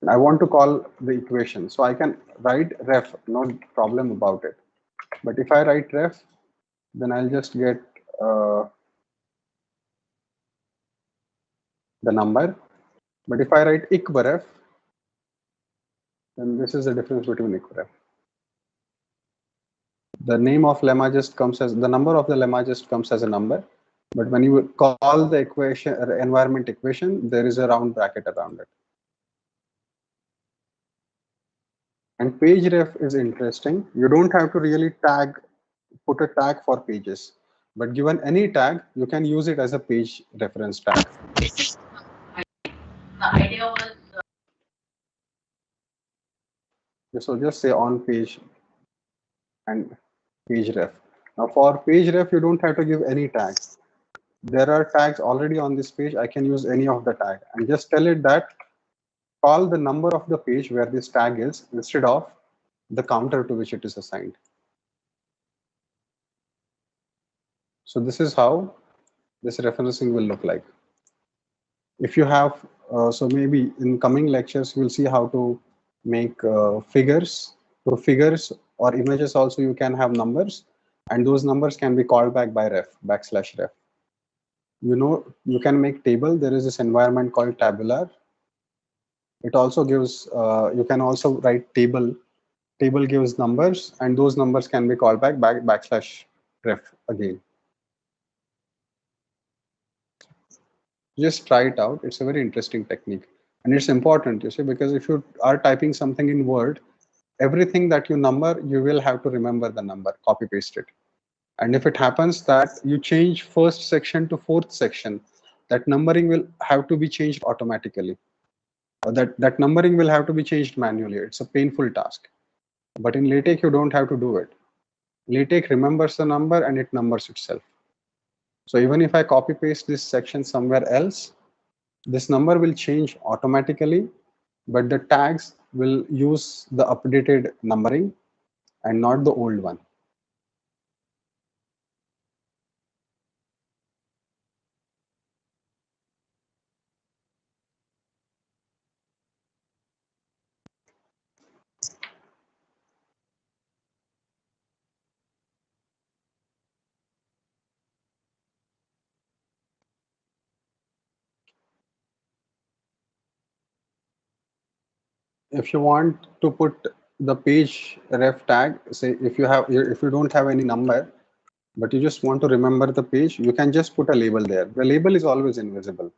I want to call the equation. So I can write ref, no problem about it. But if I write ref, then I'll just get the number. But if I write eqref, then this is the difference between eqref. The name of lemma just comes as the number of the lemma just comes as a number. But when you call the equation environment equation, there is a round bracket around it. And page ref is interesting. You don't have to really put a tag for pages, but given any tag, you can use it as a page reference tag. The idea was So just say on page and page ref. Now for page ref, you don't have to give any tags. There are tags already on this page. I can use any of the tag and just tell it that call the number of the page where this tag is instead of the counter to which it is assigned. So this is how this referencing will look like. If you have, so maybe in coming lectures, you will see how to make figures. For figures or images also, you can have numbers, and those numbers can be called back by ref, \ref. You know, you can make table. There is this environment called tabular. It also gives, you can also write table. Table gives numbers, and those numbers can be called back \ref again. Just try it out. It's a very interesting technique, and it's important, you see, because if you are typing something in Word, everything that you number, you will have to remember the number, copy paste it. And if it happens that you change first section to fourth section, that numbering will have to be changed automatically. Or that numbering will have to be changed manually. It's a painful task. But in LaTeX, you don't have to do it. LaTeX remembers the number and it numbers itself. So even if I copy paste this section somewhere else, this number will change automatically, but the tags will use the updated numbering and not the old one. If you want to put the page ref tag, say if you don't have any number, but you just want to remember the page, you can just put a label there. The label is always invisible.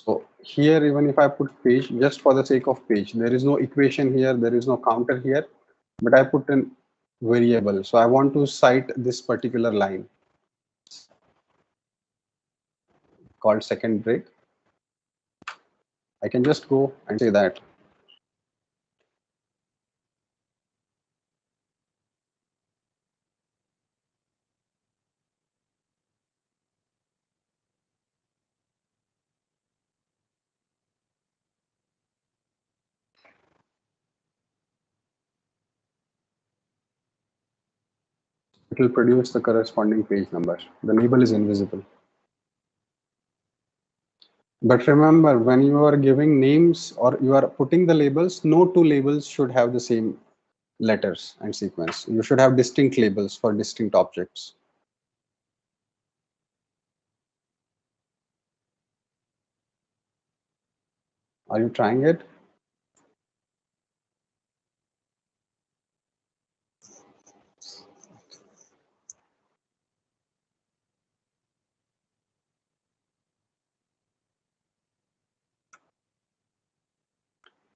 So here, even if I put page just for the sake of page, there is no equation here, there is no counter here, but I put an variable. So I want to cite this particular line called second break. I can just go and say that. It will produce the corresponding page number. The label is invisible. But remember, when you are giving names or you are putting the labels, no two labels should have the same letters and sequence. You should have distinct labels for distinct objects. Are you trying it?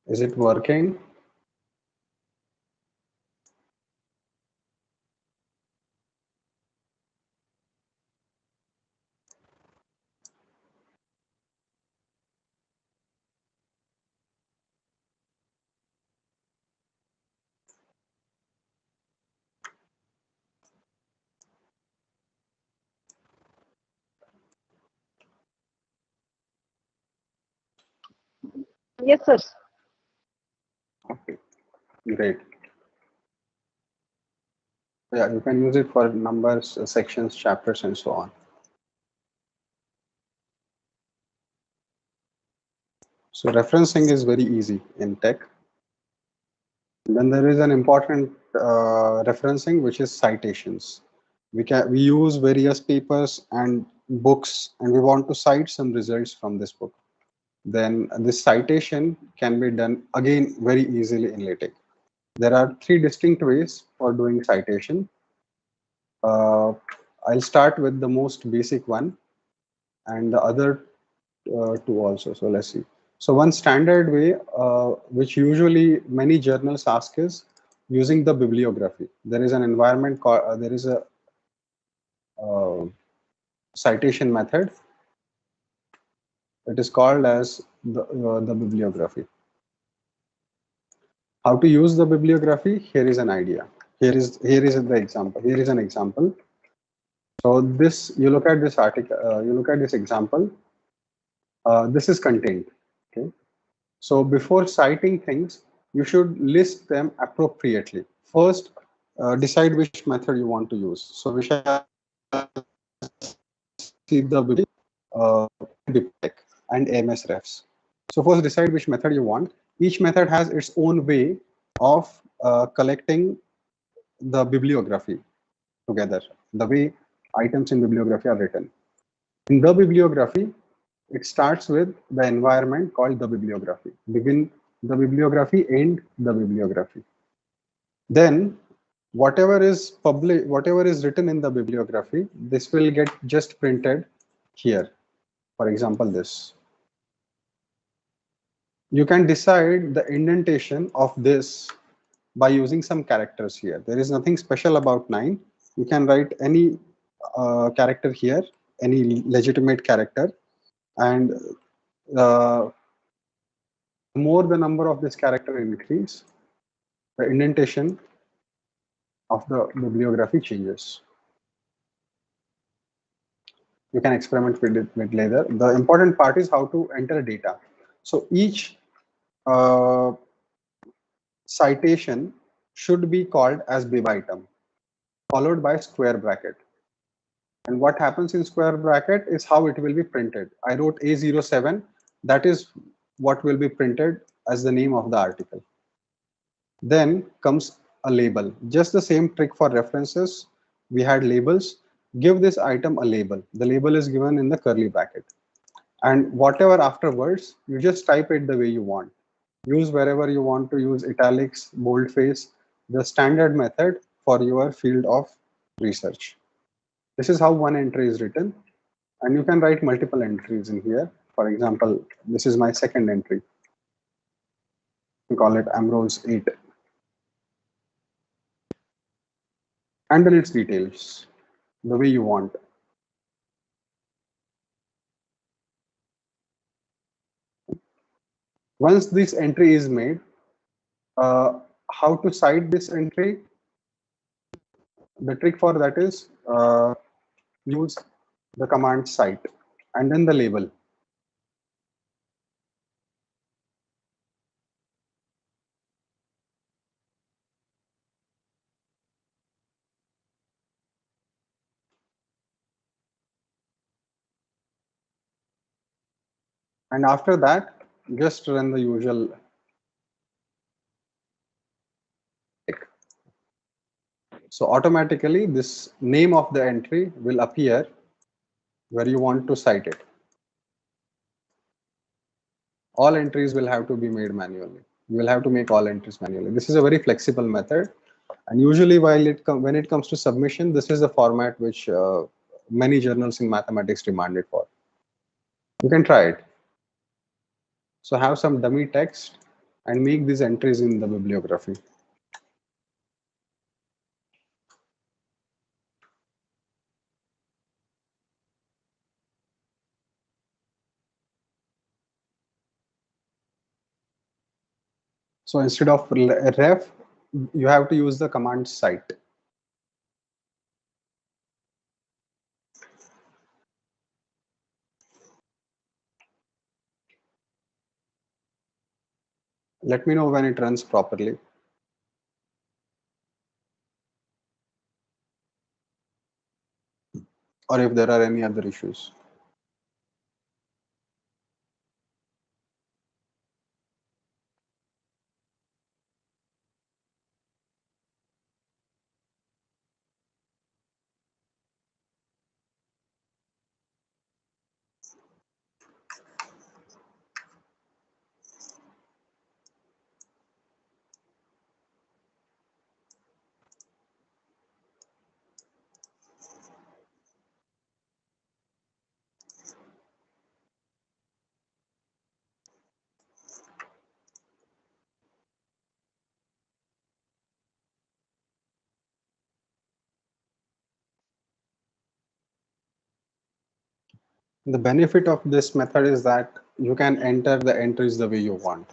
Is it working? Yes, sir. Okay, great. Yeah, you can use it for numbers, sections, chapters, and so on. So referencing is very easy in tech. Then there is an important referencing, which is citations. We use various papers and books, and we want to cite some results from this book. Then this citation can be done again very easily in LaTeX. There are three distinct ways for doing citation. I'll start with the most basic one, and the other two also. So let's see. So one standard way, which usually many journals ask, is using the bibliography. There is an environment called, there is a uh, citation method. It is called as the bibliography. How to use the bibliography? Here is an idea. Here is the example. Here is an example. So this, you look at this article, you look at this example. This is contained. Okay. So before citing things, you should list them appropriately. First, decide which method you want to use. So we shall see the BIPTEC and M.E.S refs. So first decide which method you want. Each method has its own way of collecting the bibliography together, the way items in bibliography are written. In the bibliography, it starts with the environment called the bibliography. Begin the bibliography, end the bibliography. Then whatever is public, whatever is written in the bibliography, this will get just printed here. For example, this. You can decide the indentation of this by using some characters here. There is nothing special about 9. You can write any character here, any legitimate character, and the more the number of this character increase, the indentation of the bibliography changes. You can experiment with it with later. The important part is how to enter data. So each uh, citation should be called as bib item, followed by square bracket. And what happens in square bracket is how it will be printed. I wrote A07. That is what will be printed as the name of the article. Then comes a label. Just the same trick for references. We had labels. Give this item a label. The label is given in the curly bracket. And whatever afterwards, you just type it the way you want. Use wherever you want to use italics, boldface, the standard method for your field of research. This is how one entry is written. And you can write multiple entries in here. For example, this is my second entry. We call it Ambrose 8. And then its details, the way you want. Once this entry is made, how to cite this entry? The trick for that is use the command cite and then the label. And after that, just run the usual. So automatically this name of the entry will appear where you want to cite it. All entries will have to be made manually. You will have to make all entries manually. This is a very flexible method. And usually when it comes to submission, this is the format which many journals in mathematics demand it for. You can try it. So have some dummy text and make these entries in the bibliography. So instead of ref, you have to use the command cite. Let me know when it runs properly. Or if there are any other issues. The benefit of this method is that you can enter the entries the way you want.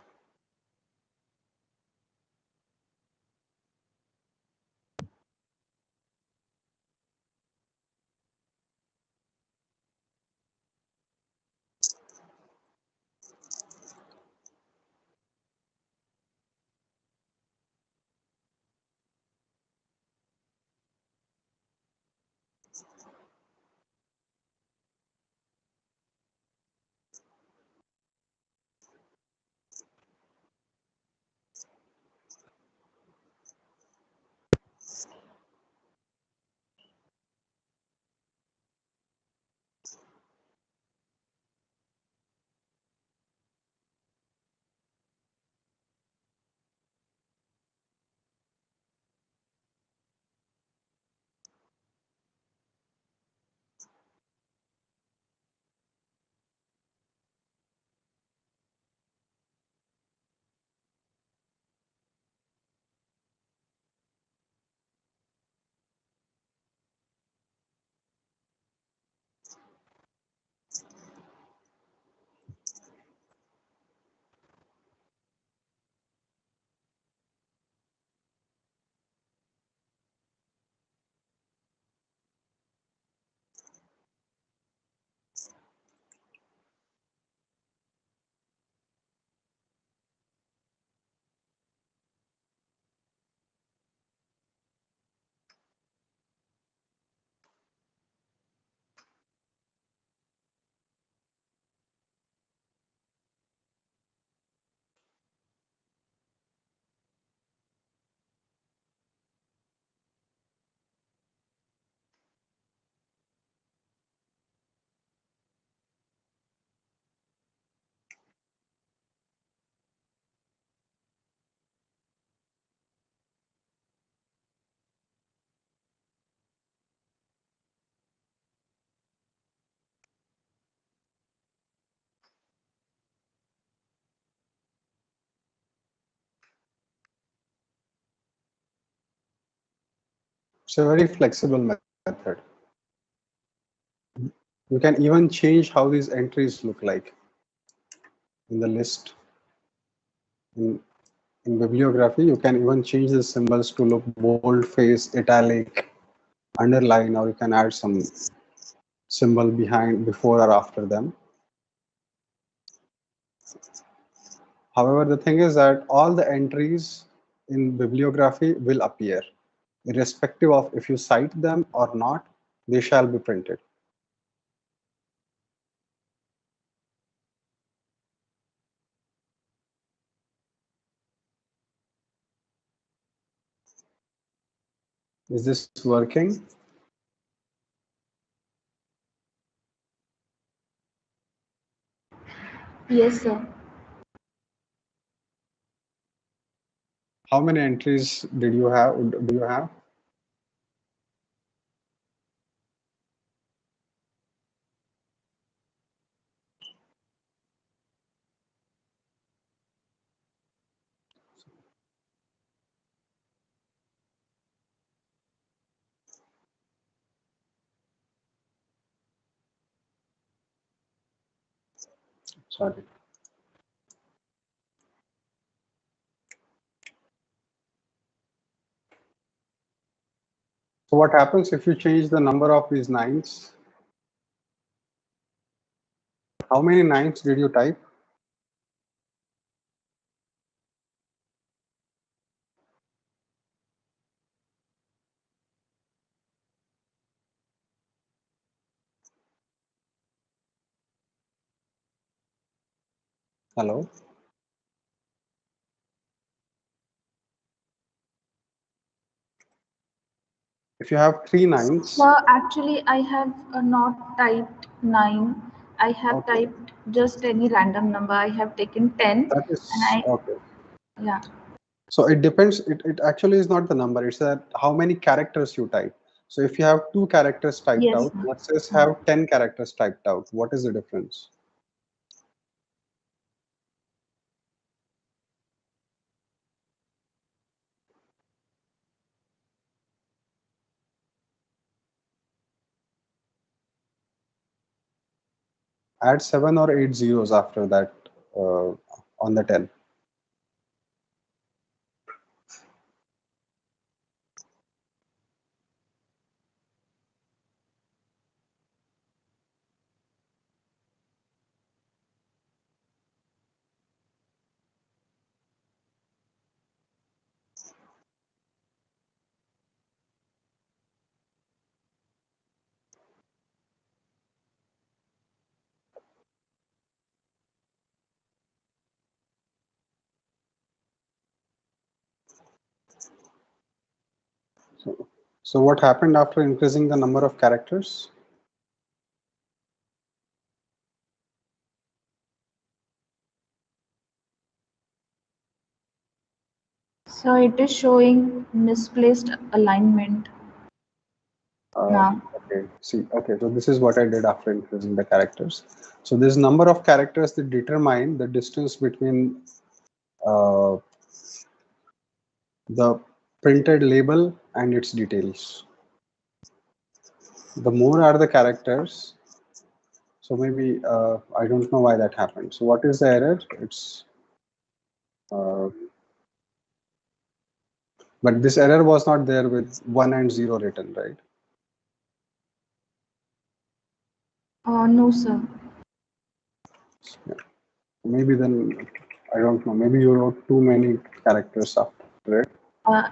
It's a very flexible method. You can even change how these entries look like in the list. In, in bibliography, you can even change the symbols to look boldface, italic, underline, or you can add some symbol behind, before or after them. However, the thing is that all the entries in bibliography will appear, irrespective of if you cite them or not, they shall be printed. Is this working? Yes, sir. How many entries did you have? Do you have? Sorry. So what happens if you change the number of these nines? How many nines did you type? Hello? If you have three nines, Sir, actually, I have not typed 9. I have okay, typed just any random number. I have taken 10 that and is okay. yeah. So it depends. It actually is not the number. It's that how many characters you type. So if you have two characters typed Yes, out, sir. versus have 10 characters typed out, what is the difference? add 7 or 8 zeros after that on the 10. So what happened after increasing the number of characters? So it is showing misplaced alignment now. Okay, see, okay, so this is what I did after increasing the characters. So this number of characters that determine the distance between uh, the printed label and its details. The more are the characters, so maybe I don't know why that happened. So what is the error? It's uh, but this error was not there with 1 and 0 written, right? No, sir. Yeah. Maybe then I don't know. Maybe you wrote too many characters after it.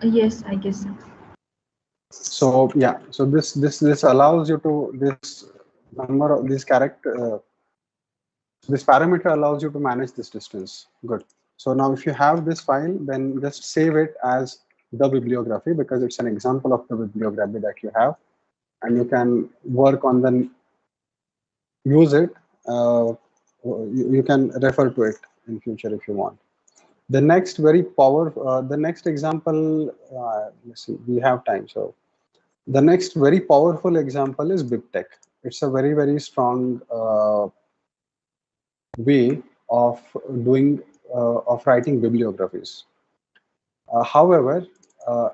Yes, I guess so. So yeah, so this allows you to this number of this character this parameter allows you to manage this distance. Good. So now if you have this file, then just save it as the bibliography because it's an example of the bibliography that you have, and you can work on the use it. You can refer to it in future if you want. The next the next example, let's see, we have time. So the next very powerful example is BibTeX. It's a very, very strong way of doing, of writing bibliographies. However,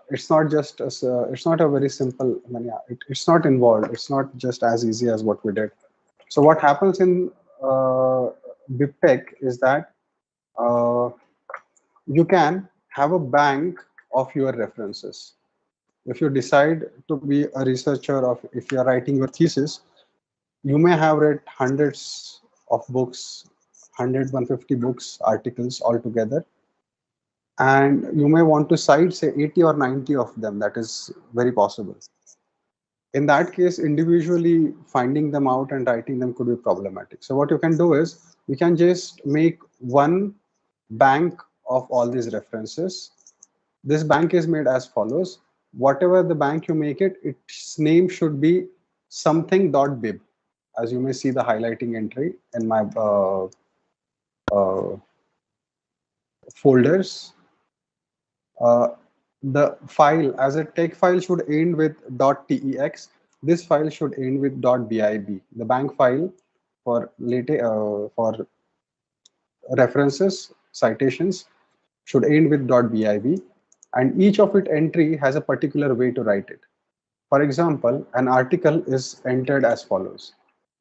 it's not just, it's not a very simple, I mean, yeah, it's not involved. It's not just as easy as what we did. So what happens in BibTeX is that uh, you can have a bank of your references. If you decide to be a researcher, of if you are writing your thesis, you may have read hundreds of books, 100, 150 books, articles altogether, and you may want to cite say 80 or 90 of them. That is very possible. In that case, individually finding them out and writing them could be problematic. So what you can do is you can just make one bank of all these references. This bank is made as follows. Whatever the bank you make it, its name should be something.bib. As you may see the highlighting entry in my uh, folders. Uh, the file as a text file should end with .tex. This file should end with .bib. The bank file for LaTeX for references citations should end with .bib, and each of it entry has a particular way to write it. For example, an article is entered as follows.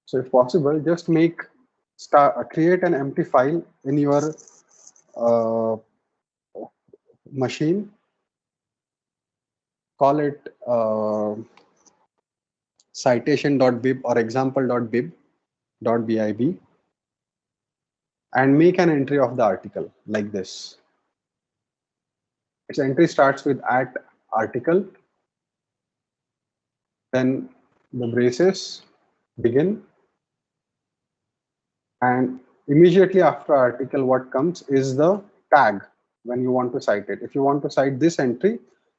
So if possible, just create an empty file in your uh, machine, call it citation.bib or example.bib, and make an entry of the article like this. Its entry starts with @article, then the braces begin, and immediately after article what comes is the tag when you want to cite it. If you want to cite this entry,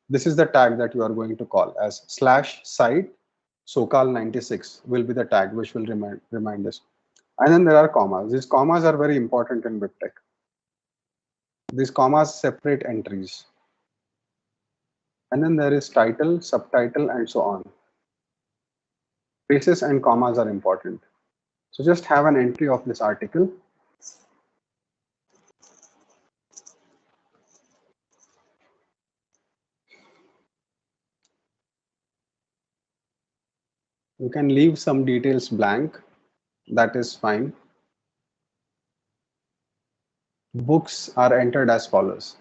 this is the tag that you are going to call as /cite socal96 will be the tag which will remind us. And then there are commas. These commas are very important in BibTeX. These commas separate entries. And then there is title, subtitle, and so on. Spaces and commas are important. So just have an entry of this article. You can leave some details blank. That is fine. books are entered as follows.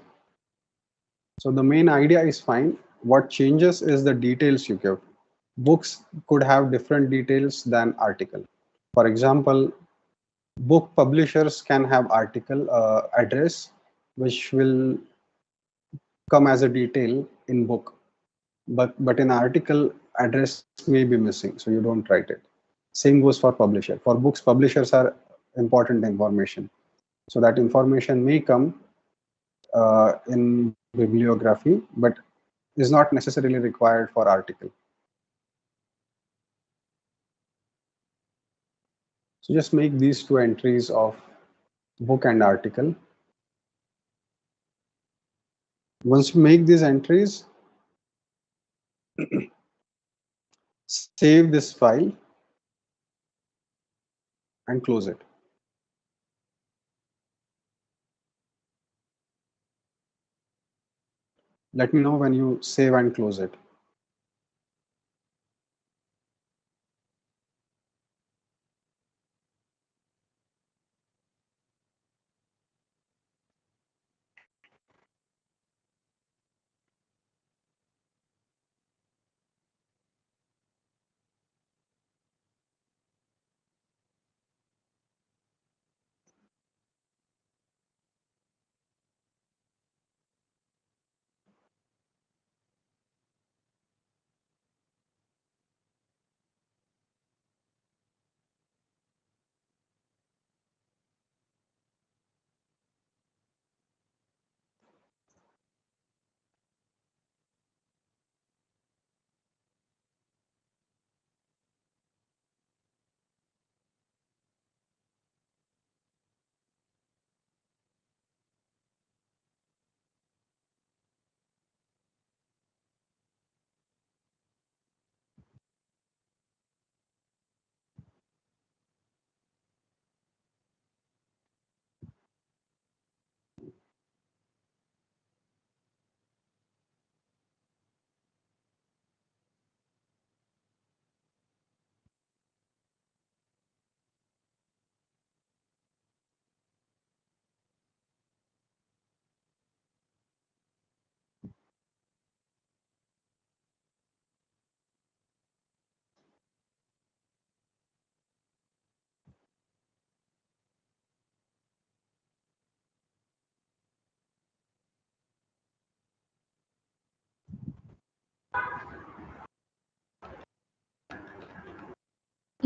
So the main idea is fine. What changes is the details you give. Books could have different details than article. For example, book publishers can have article address, which will come as a detail in book, but in article address may be missing, so you don't write it. Same goes for publisher. For books, publishers are important information, so that information may come in bibliography, but is not necessarily required for article. So just make these two entries of book and article. Once you make these entries, save this file and close it. Let me know when you save and close it.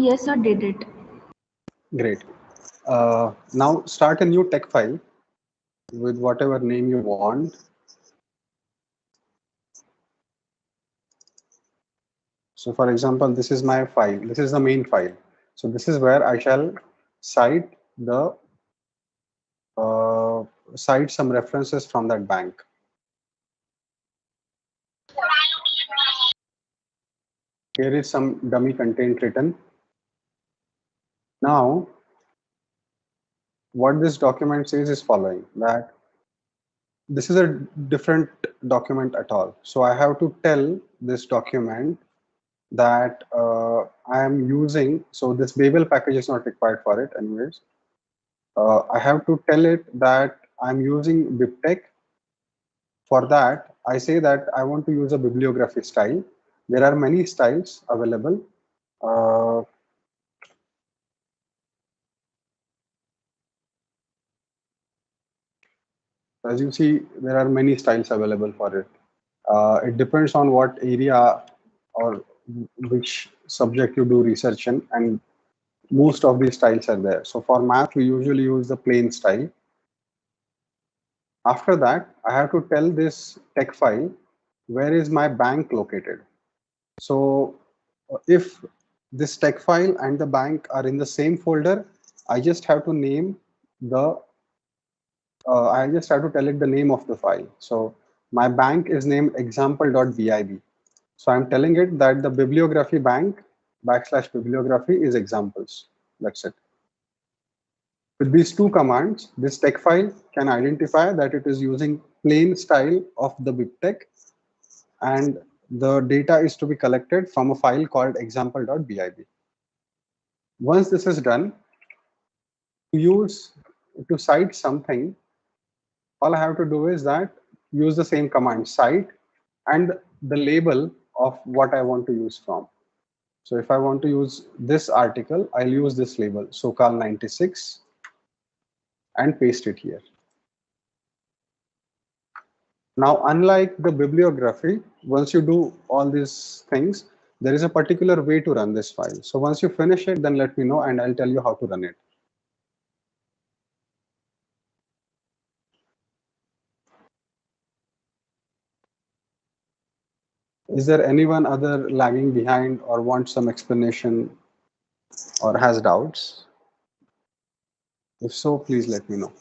Yes, sir, did it. Great. Now start a new text file with whatever name you want. So for example, this is my file. This is the main file. So this is where I shall cite the uh, cite some references from that bank. Here is some dummy content written. Now, what this document says is following, that this is a different document at all. So I have to tell this document that I am using, so this Babel package is not required for it anyways. I have to tell it that I'm using BibTeX. For that, I say that I want to use a bibliography style. There are many styles available. Uh, as you see, there are many styles available for it. It depends on what area or which subject you do research in, and most of these styles are there. So for math, we usually use the plain style. After that, I have to tell this text file, where is my bank located? So if this text file and the bank are in the same folder, I just have to name the, I just have to tell it the name of the file. So my bank is named example.bib. So I'm telling it that the bibliography bank / bibliography is examples. That's it. With these two commands, this text file can identify that it is using plain style of the BibTeX, and the data is to be collected from a file called example.bib. Once this is done, to use to cite something, All I have to do is that use the same command cite and the label of what I want to use from. So if I want to use this article, I'll use this label, SoCal 96, and paste it here. Now, unlike the bibliography, once you do all these things, there is a particular way to run this file. So once you finish it, then let me know and I'll tell you how to run it. Is there anyone other lagging behind or wants some explanation or has doubts? If so, please let me know.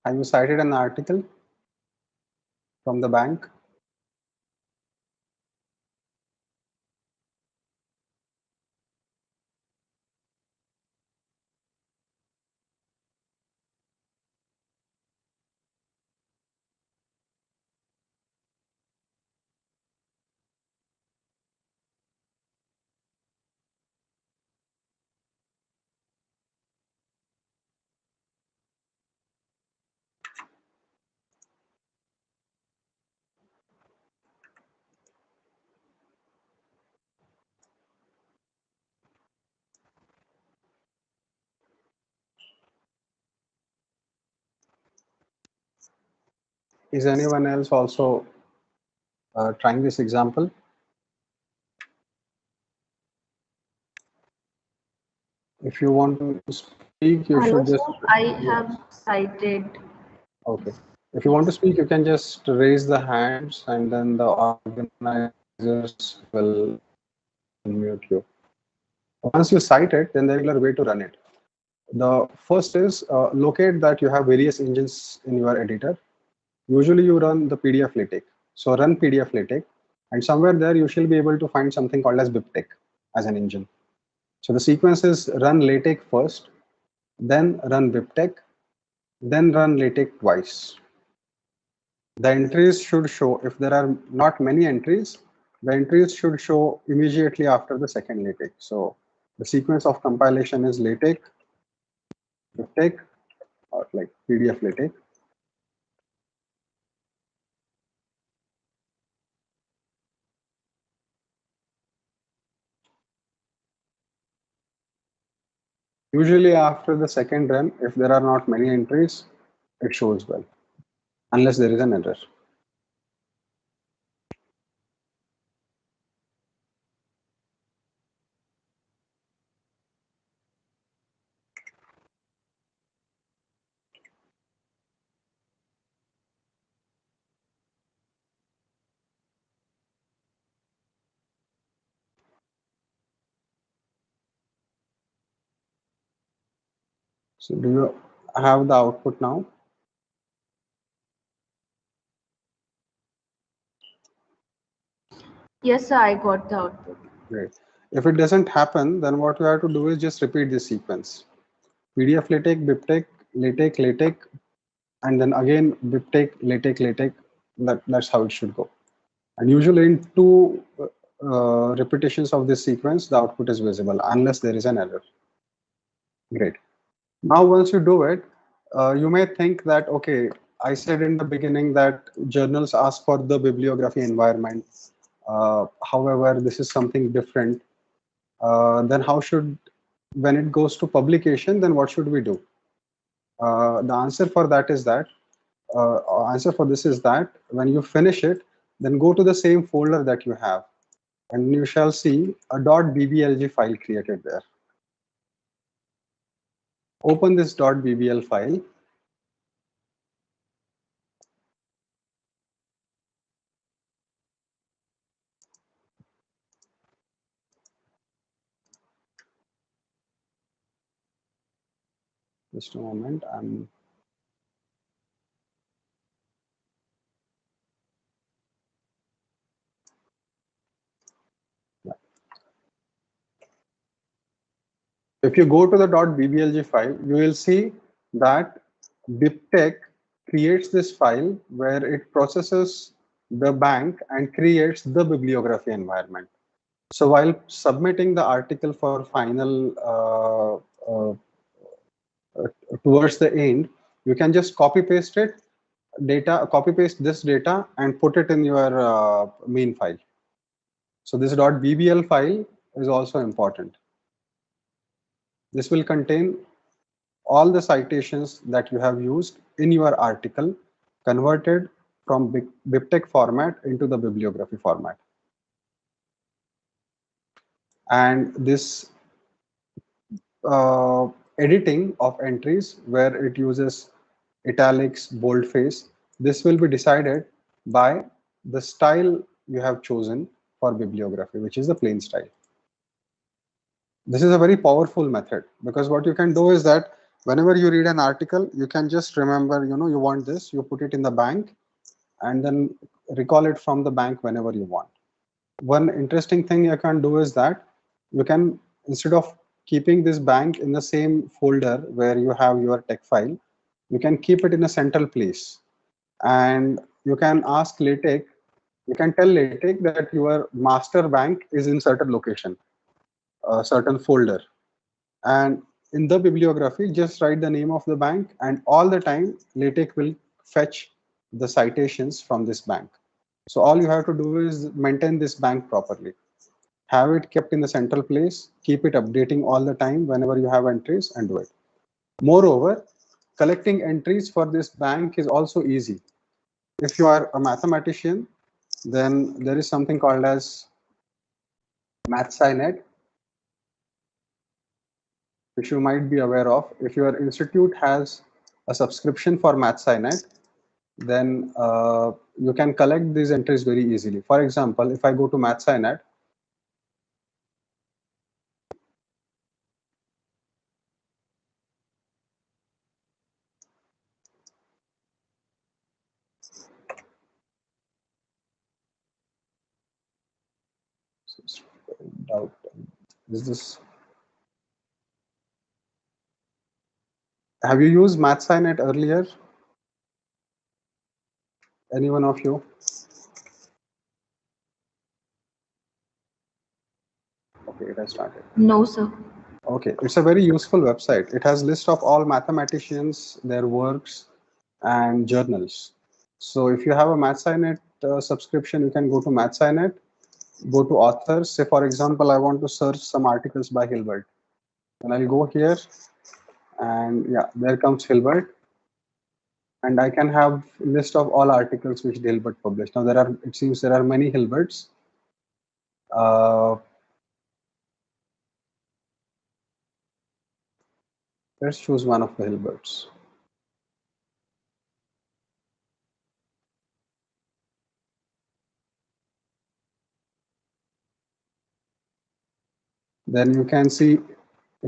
Have you cited an article from the bank? Is anyone else also trying this example? If you want to speak, you Hello, should just, sir. I yes. have cited. Okay. If you want to Yes. speak, you can just raise the hands and then the organizers will unmute you. Once you cite it, then there is a regular way to run it. The first is locate that you have various engines in your editor. Usually you run the PDF LaTeX. So run PDF LaTeX, and somewhere there you shall be able to find something called as BibTeX as an engine. So the sequence is run LaTeX first, then run BibTeX, then run LaTeX twice. The entries should show, if there are not many entries, the entries should show immediately after the second LaTeX. So the sequence of compilation is LaTeX, BibTeX, or like PDF LaTeX. Usually after the second run, if there are not many entries, it shows well, unless there is an error. So do you have the output now? Yes, sir. I got the output. Great. If it doesn't happen, then what you have to do is just repeat this sequence. PDF LaTeX, BibTeX, LaTeX, LaTeX, and then again BibTeX, LaTeX, LaTeX. That's how it should go. And usually in two repetitions of this sequence, the output is visible unless there is an error. Great. Now, once you do it, you may think that, okay, I said in the beginning that journals ask for the bibliography environment. However, this is something different. Then how should, when it goes to publication, then what should we do? The answer for that is that, answer for this is that when you finish it, then go to the same folder that you have, and you shall see a .bblg file created there. Open this .bbl file. Just a moment. If you go to the .bblg file, you will see that BibTeX creates this file where it processes the bank and creates the bibliography environment. So while submitting the article for final towards the end, you can just copy paste it, copy paste this data and put it in your main file. So this .bbl file is also important. This will contain all the citations that you have used in your article converted from BibTeX format into the bibliography format. And this editing of entries where it uses italics, boldface, this will be decided by the style you have chosen for bibliography, which is the plain style. This is a very powerful method because what you can do is that whenever you read an article, you can just remember, you know, you want this, you put it in the bank and then recall it from the bank whenever you want. One interesting thing you can do is that you can, instead of keeping this bank in the same folder where you have your text file, you can keep it in a central place. And you can ask LaTeX, you can tell LaTeX that your master bank is in certain location, a certain folder. And in the bibliography, just write the name of the bank, and all the time LaTeX will fetch the citations from this bank. So all you have to do is maintain this bank properly. Have it kept in the central place, keep it updating all the time whenever you have entries, and do it. Moreover, collecting entries for this bank is also easy. If you are a mathematician, then there is something called as MathSciNet, which you might be aware of. If your institute has a subscription for MathSciNet, then you can collect these entries very easily. For example, if I go to MathSciNet, doubt, is this, have you used MathSciNet earlier? Any one of you? Okay, it has started. No, sir. Okay, it's a very useful website. It has list of all mathematicians, their works, and journals. So if you have a MathSciNet subscription, you can go to MathSciNet, go to authors. Say, for example, I want to search some articles by Hilbert. And I'll go here, and yeah, there comes Hilbert. And I can have list of all articles which Hilbert published. Now there are, it seems there are many Hilberts. Let's choose one of the Hilberts. Then you can see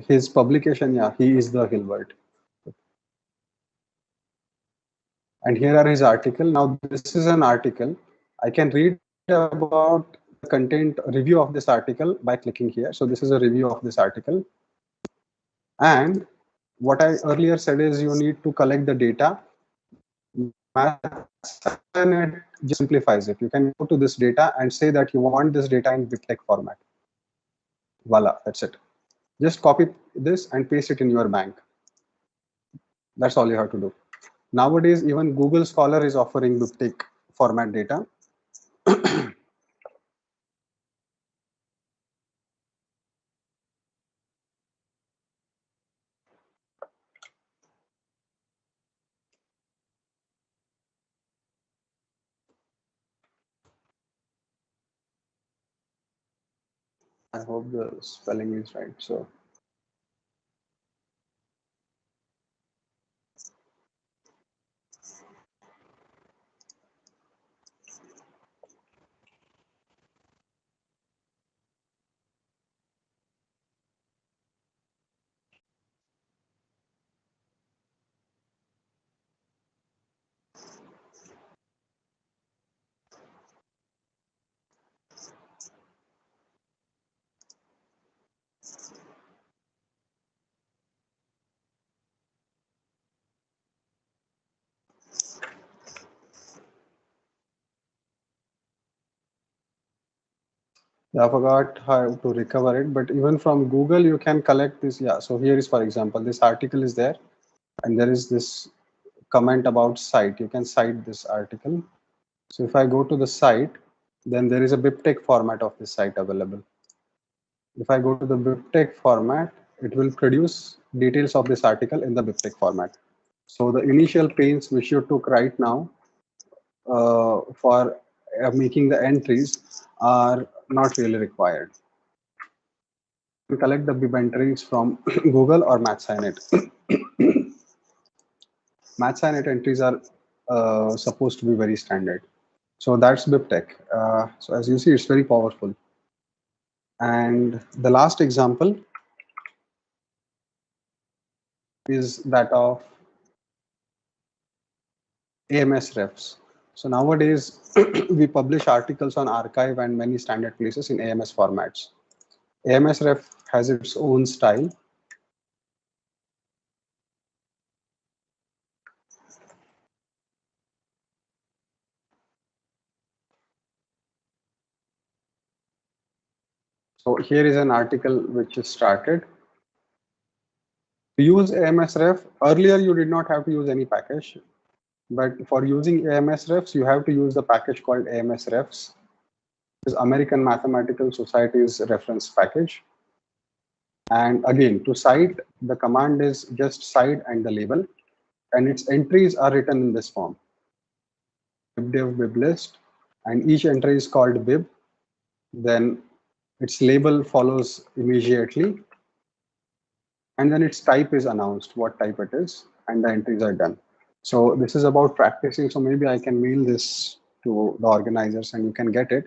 his publication. Yeah, he is the Hilbert. And here are his article. Now this is an article. I can read about the content review of this article by clicking here. So this is a review of this article. And what I earlier said is you need to collect the data. MathSciNet just simplifies it. You can go to this data and say that you want this data in BibTeX format. Voila, that's it. Just copy this and paste it in your bank. That's all you have to do. Nowadays, even Google Scholar is offering BibTeX format data. I hope the spelling is right. So yeah, I forgot how to recover it, but even from Google, you can collect this. Yeah, so here is, for example, this article is there, and there is this comment about site. You can cite this article. So if I go to the site, then there is a BibTeX format of this site available. If I go to the BibTeX format, it will produce details of this article in the BibTeX format. So the initial pains which you took right now for making the entries are not really required. You collect the bib entries from Google or MathSciNet. MathSciNet entries are supposed to be very standard. So that's BibTeX. So as you see, it's very powerful. And the last example is that of A.M.S refs. So nowadays, we publish articles on archive and many standard places in A.M.S formats. A.M.S ref has its own style. So here is an article which is started. To use A.M.S ref, earlier you did not have to use any package. But for using A.M.S refs, you have to use the package called A.M.S refs. This is American Mathematical Society's reference package. And again, to cite, the command is just cite and the label, and its entries are written in this form: bibdev biblist, and each entry is called bib. Then its label follows immediately, and then its type is announced, what type it is, and the entries are done. So this is about practicing. So maybe I can mail this to the organizers and you can get it.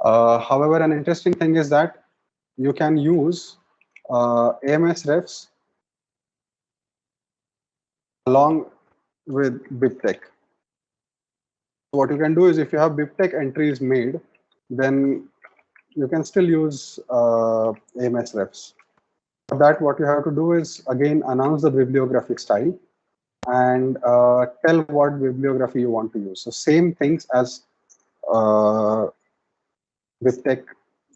However, an interesting thing is that you can use A.M.S refs along with BibTeX. What you can do is, if you have BibTeX entries made, then you can still use A.M.S refs. For that, what you have to do is, again, announce the bibliographic style and tell what bibliography you want to use. So same things as uh, BibTeX,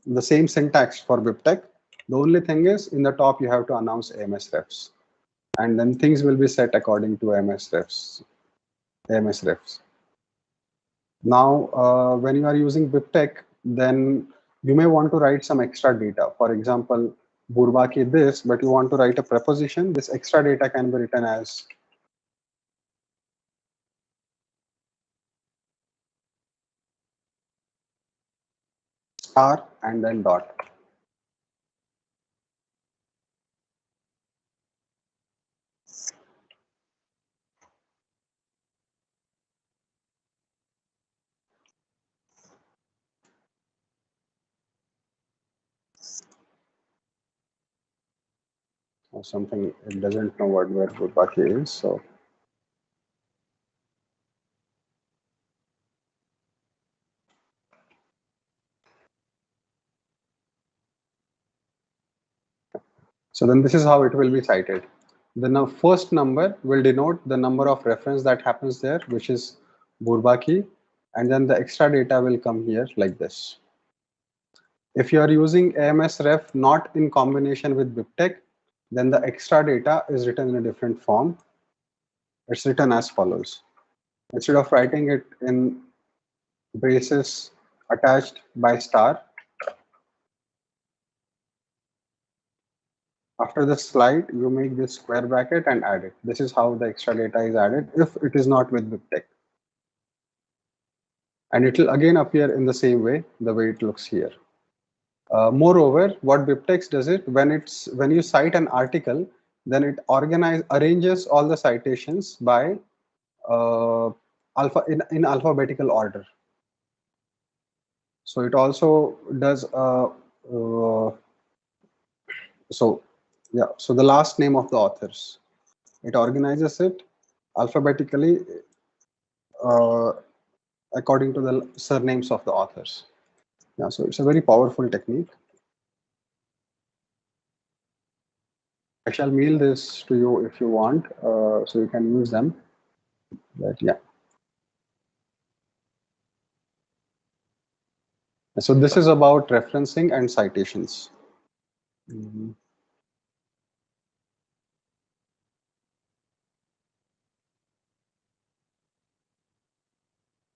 the same syntax for BibTeX. The only thing is, in the top, you have to announce A.M.S refs, and then things will be set according to A.M.S refs. A.M.S refs. Now, when you are using BibTeX, then you may want to write some extra data. For example, Bourbaki this, but you want to write a preposition. This extra data can be written as star and then dot. Or something, it doesn't know what where Bourbaki is. So then this is how it will be cited. the first number will denote the number of reference that happens there, which is Bourbaki, and then the extra data will come here like this. If you are using AMS ref not in combination with BibTeX, then the extra data is written in a different form. It's written as follows. Instead of writing it in braces attached by star, after the slide, you make this square bracket and add it. This is how the extra data is added if it is not with BibTeX. And it will again appear in the same way, the way it looks here. Moreover, what BibTeX does it when you cite an article, then it arranges all the citations by in alphabetical order. So it also does so the last name of the authors. It organizes it alphabetically according to the surnames of the authors. Yeah, so it's a very powerful technique. I shall mail this to you if you want, so you can use them. But yeah. So this is about referencing and citations.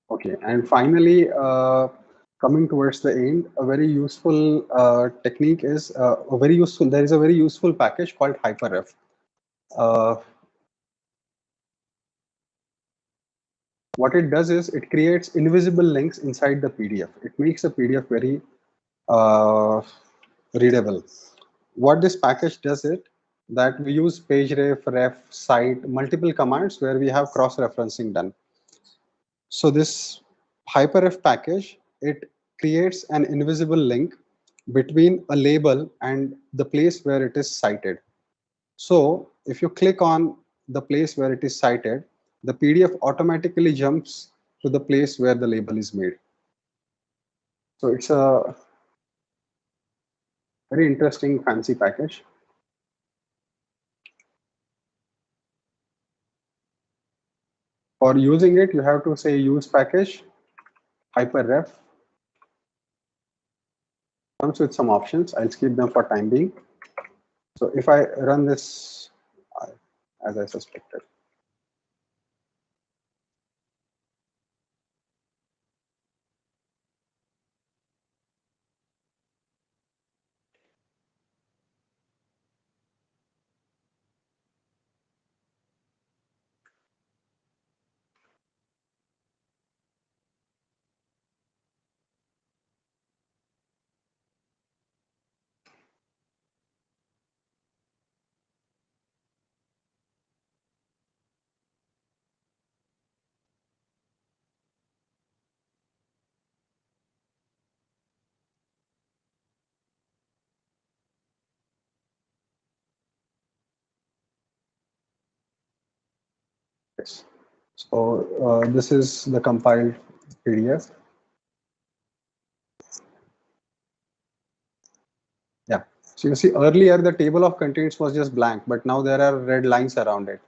Okay, and finally, coming towards the end, a very useful technique is there is a very useful package called HyperRef. What it does is it creates invisible links inside the PDF. It makes the PDF very readable. What this package does it that we use pageref, ref, cite, multiple commands where we have cross-referencing done. So this HyperRef package, it creates an invisible link between a label and the place where it is cited. So if you click on the place where it is cited, the PDF automatically jumps to the place where the label is made. So it's a very interesting fancy package. For using it, you have to say use package, HyperRef. Comes with some options. I'll skip them for time being. So if I run this as I suspected. Yes. So this is the compiled PDF. Yeah. So you see earlier the table of contents was just blank, but now there are red lines around it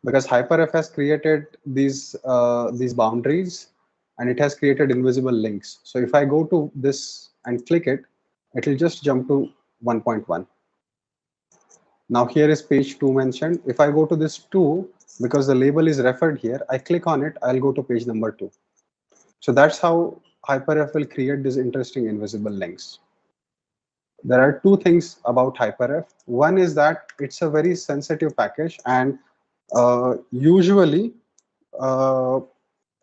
because HyperRef has created these boundaries and it has created invisible links. So if I go to this and click it, it will just jump to 1.1. Now here is page 2 mentioned. If I go to this 2, because the label is referred here, I click on it, I'll go to page number 2. So that's how HyperRef will create these interesting invisible links. There are two things about HyperRef. One is that it's a very sensitive package, and usually the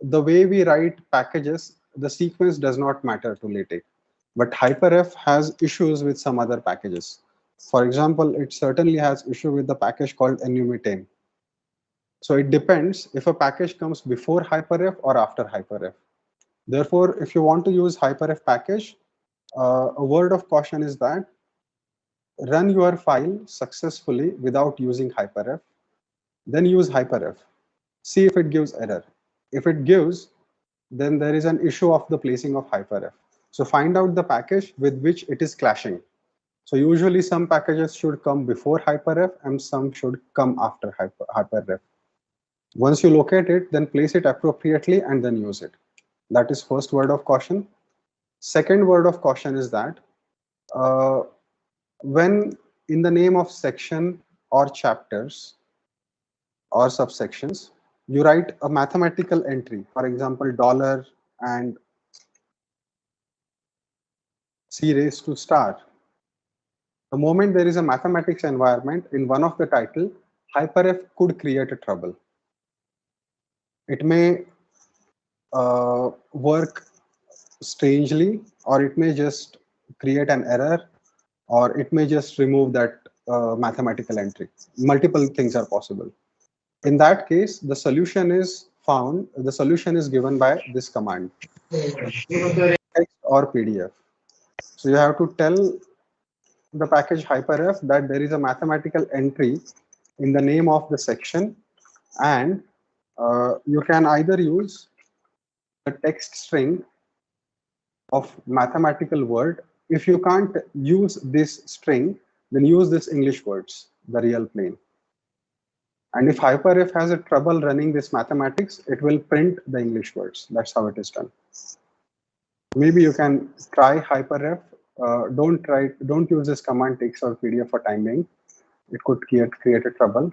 way we write packages, the sequence does not matter to LaTeX. But HyperRef has issues with some other packages. For example, it certainly has issue with the package called enumeten. So it depends if a package comes before HyperRef or after HyperRef. Therefore, if you want to use HyperRef package, a word of caution is that run your file successfully without using HyperRef, then use HyperRef. See if it gives error. If it gives, then there is an issue of the placing of HyperRef. So find out the package with which it is clashing. So usually some packages should come before hyperref and some should come after hyperref. Once you locate it, then place it appropriately and then use it. That is first word of caution. Second word of caution is that uh, when in the name of section or chapters or subsections, you write a mathematical entry, for example, dollar and C raised to star. The moment there is a mathematics environment in one of the title, hyperref could create a trouble. It may work strangely, or it may just create an error, or it may just remove that mathematical entry. Multiple things are possible. In that case, the solution is given by this command, text or PDF. So you have to tell the package hyperref that there is a mathematical entry in the name of the section, and you can either use the text string of mathematical word. If you can't use this string, then use this English words, the real plain. And if hyperref has a trouble running this mathematics, it will print the English words. That's how it is done. Maybe you can try hyperref. Don't use this command text or PDF for time being. It could create a trouble.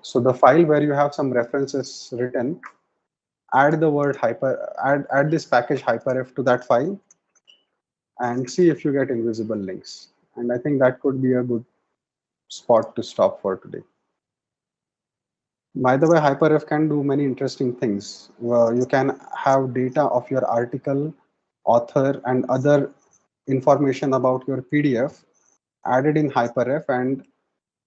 So the file where you have some references written, add the word add this package hyperref to that file and see if you get invisible links. And I think that could be a good spot to stop for today. By the way, hyperref can do many interesting things. You can have data of your article, author, and other information about your PDF added in hyperref, and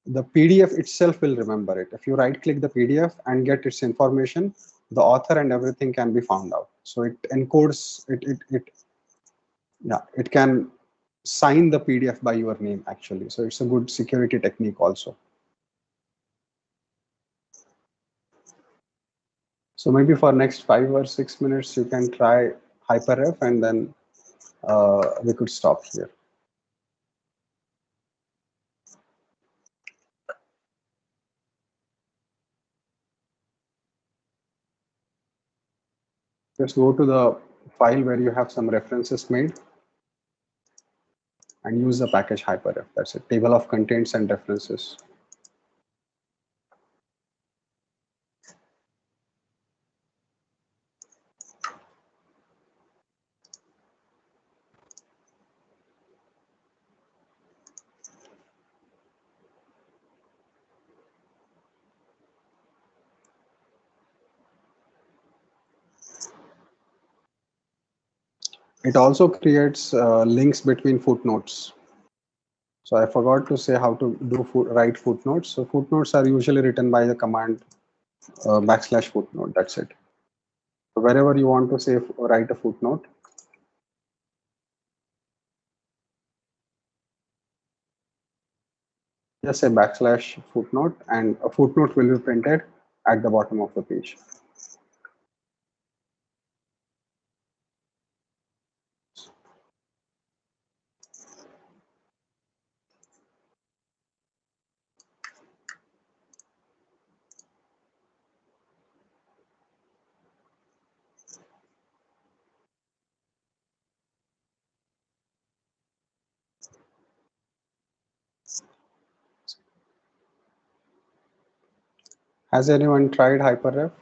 the PDF itself will remember it. If you right click the PDF and get its information, the author and everything can be found out. So it encodes it can sign the PDF by your name actually. So it's a good security technique also. So maybe for next 5 or 6 minutes, you can try hyperref and then we could stop here. Just go to the file where you have some references made and use the package hyperref. That's it, table of contents and references. It also creates links between footnotes. So I forgot to say how to do write footnotes. So footnotes are usually written by the command \footnote. That's it. So wherever you want to say write a footnote, just say \footnote, and a footnote will be printed at the bottom of the page. Has anyone tried hyperref?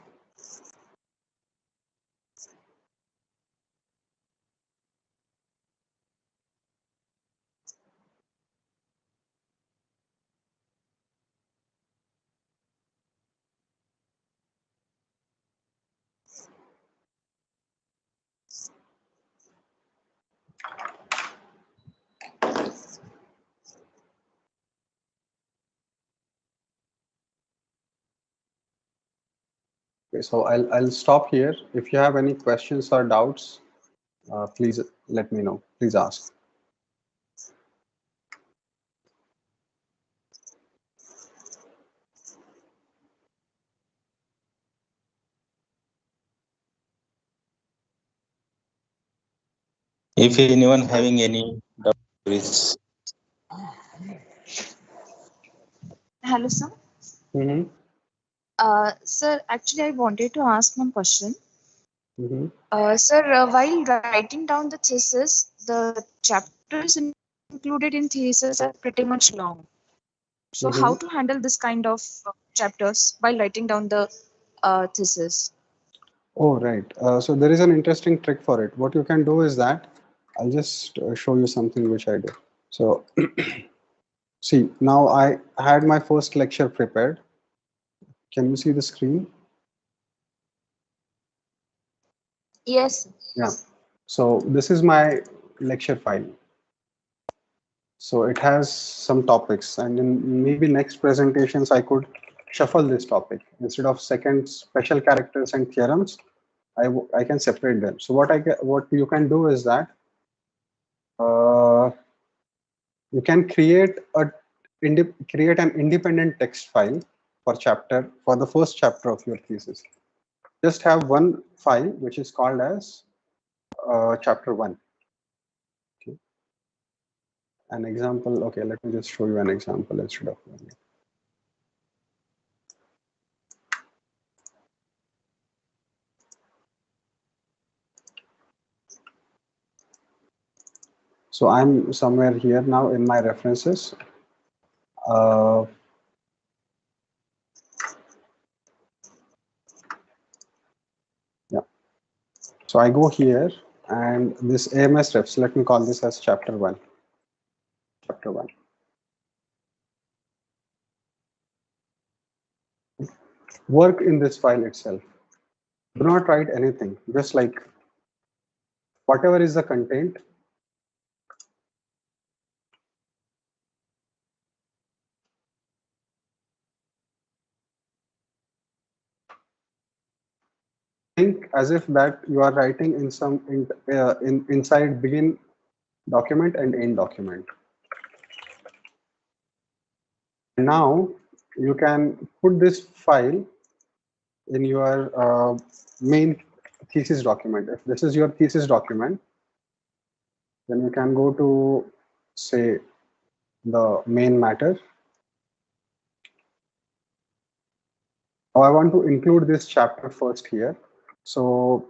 Okay, so I'll stop here. If you have any questions or doubts, please let me know. Please ask. If anyone having any doubts, Hello, sir. Mm-hmm. Sir, actually, I wanted to ask one question. Mm-hmm. Sir, while writing down the thesis, the chapters included in thesis are pretty much long. So, how to handle this Mm-hmm. kind of chapters while writing down the thesis? Oh, right. So there is an interesting trick for it. What you can do is that I'll just show you something which I do. So see, now I had my first lecture prepared. Can you see the screen? Yes. Yeah. So this is my lecture file. So it has some topics, and in maybe next presentations I could shuffle this topic instead of second special characters and theorems. I can separate them. So what you can do is that uh, you can create an independent text file for the first chapter of your thesis. Just have one file which is called as chapter 1. Okay. An example. Okay, let me just show you an example instead of one. So I'm somewhere here now in my references. Uh, yeah. So I go here and this AMS refs, let me call this as chapter 1. Chapter 1. Work in this file itself. Do not write anything. Just like whatever is the content, think as if that you are writing in inside begin document and end document. Now you can put this file in your main thesis document. If this is your thesis document, then you can go to, say, the main matter. Oh, I want to include this chapter first here. So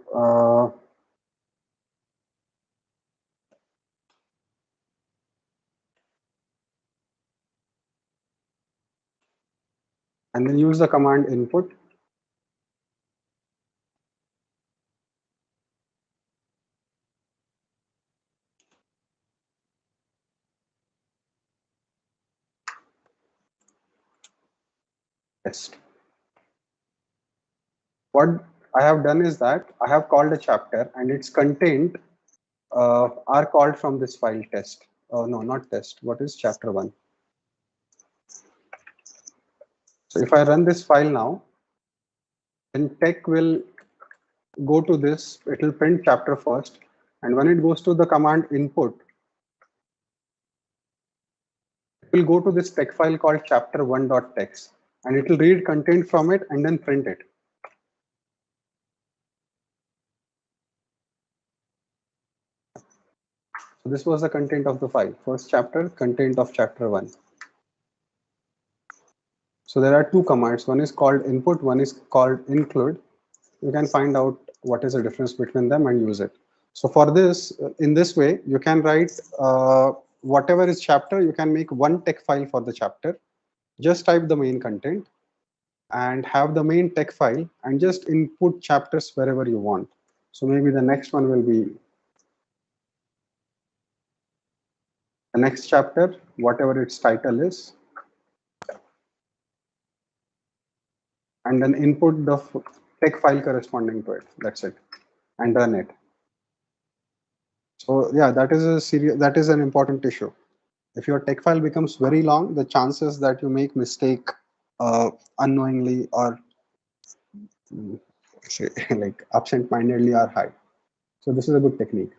and then use the command input. Test. What I have done is that I have called a chapter and its content are called from this file test. No, not test. What is chapter 1? So if I run this file now, then tech will go to this. It will print chapter first. And when it goes to the command input, it will go to this tech file called chapter1.text. And it will read content from it and then print it. So this was the content of the file. First chapter, content of chapter 1. So there are two commands. One is called input, one is called include. You can find out what is the difference between them and use it. So for this, in this way, you can write whatever is chapter, you can make one text file for the chapter. Just type the main content and have the main text file and just input chapters wherever you want. So maybe the next one will be the next chapter, whatever its title is, and then input the text file corresponding to it. That's it, and run it. So yeah, that is an important issue. If your text file becomes very long, the chances that you make mistake unknowingly or say, like absent-mindedly are high. So this is a good technique.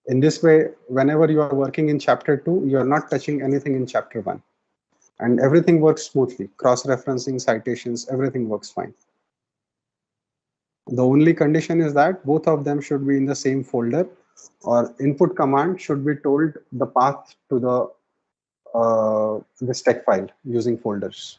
In this way, whenever you are working in chapter 2, you are not touching anything in chapter 1. And everything works smoothly. Cross-referencing, citations, everything works fine. The only condition is that both of them should be in the same folder, or input command should be told the path to the this text file using folders.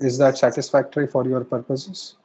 Is that satisfactory for your purposes?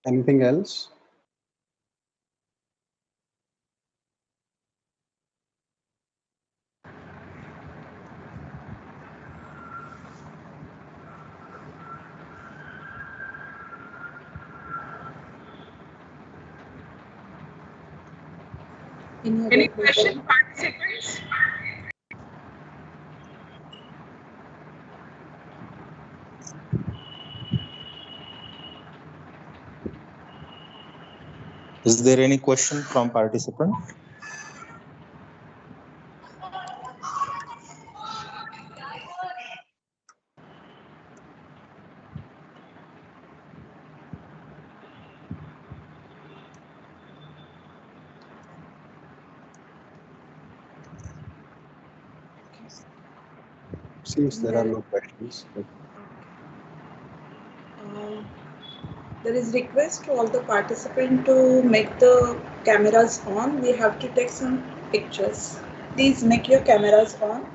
Anything else? Any question, participants? Is there any question from participant? Seems there are no questions. There is request to all the participants to make the cameras on. We have to take some pictures. Please make your cameras on.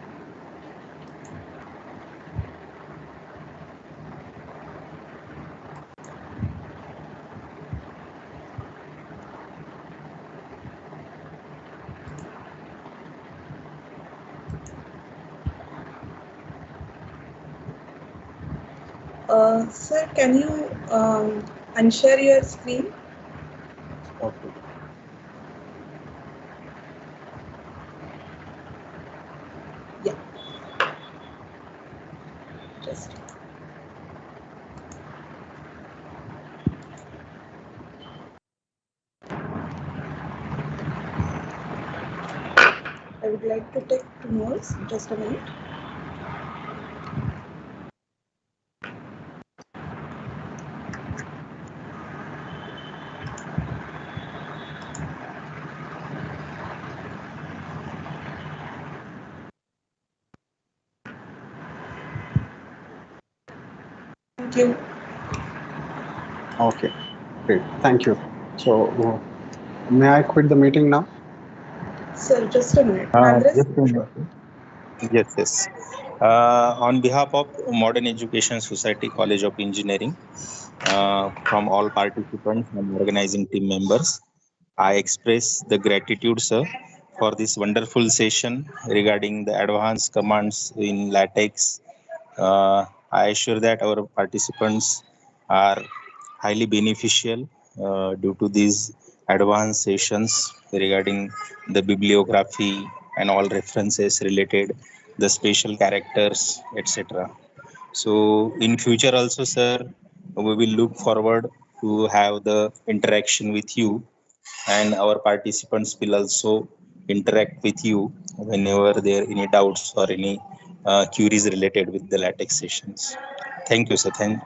Sir, can you unshare your screen? Okay. Yeah. Just. I would like to take 2 more. Just a minute. Thank you. Okay. Great. Thank you. So, may I quit the meeting now? Sir, just a minute. Andres? Just a minute. Yes, yes. On behalf of Modern Education Society College of Engineering, from all participants and organizing team members, I express the gratitude, sir, for this wonderful session regarding the advanced commands in LaTeX. I assure that our participants are highly beneficial due to these advanced sessions regarding the bibliography and all references related, the special characters, etc. So in future also, sir, we will look forward to have the interaction with you, and our participants will also interact with you whenever there are any doubts or any queries related with the LaTeX sessions. Thank you, sir.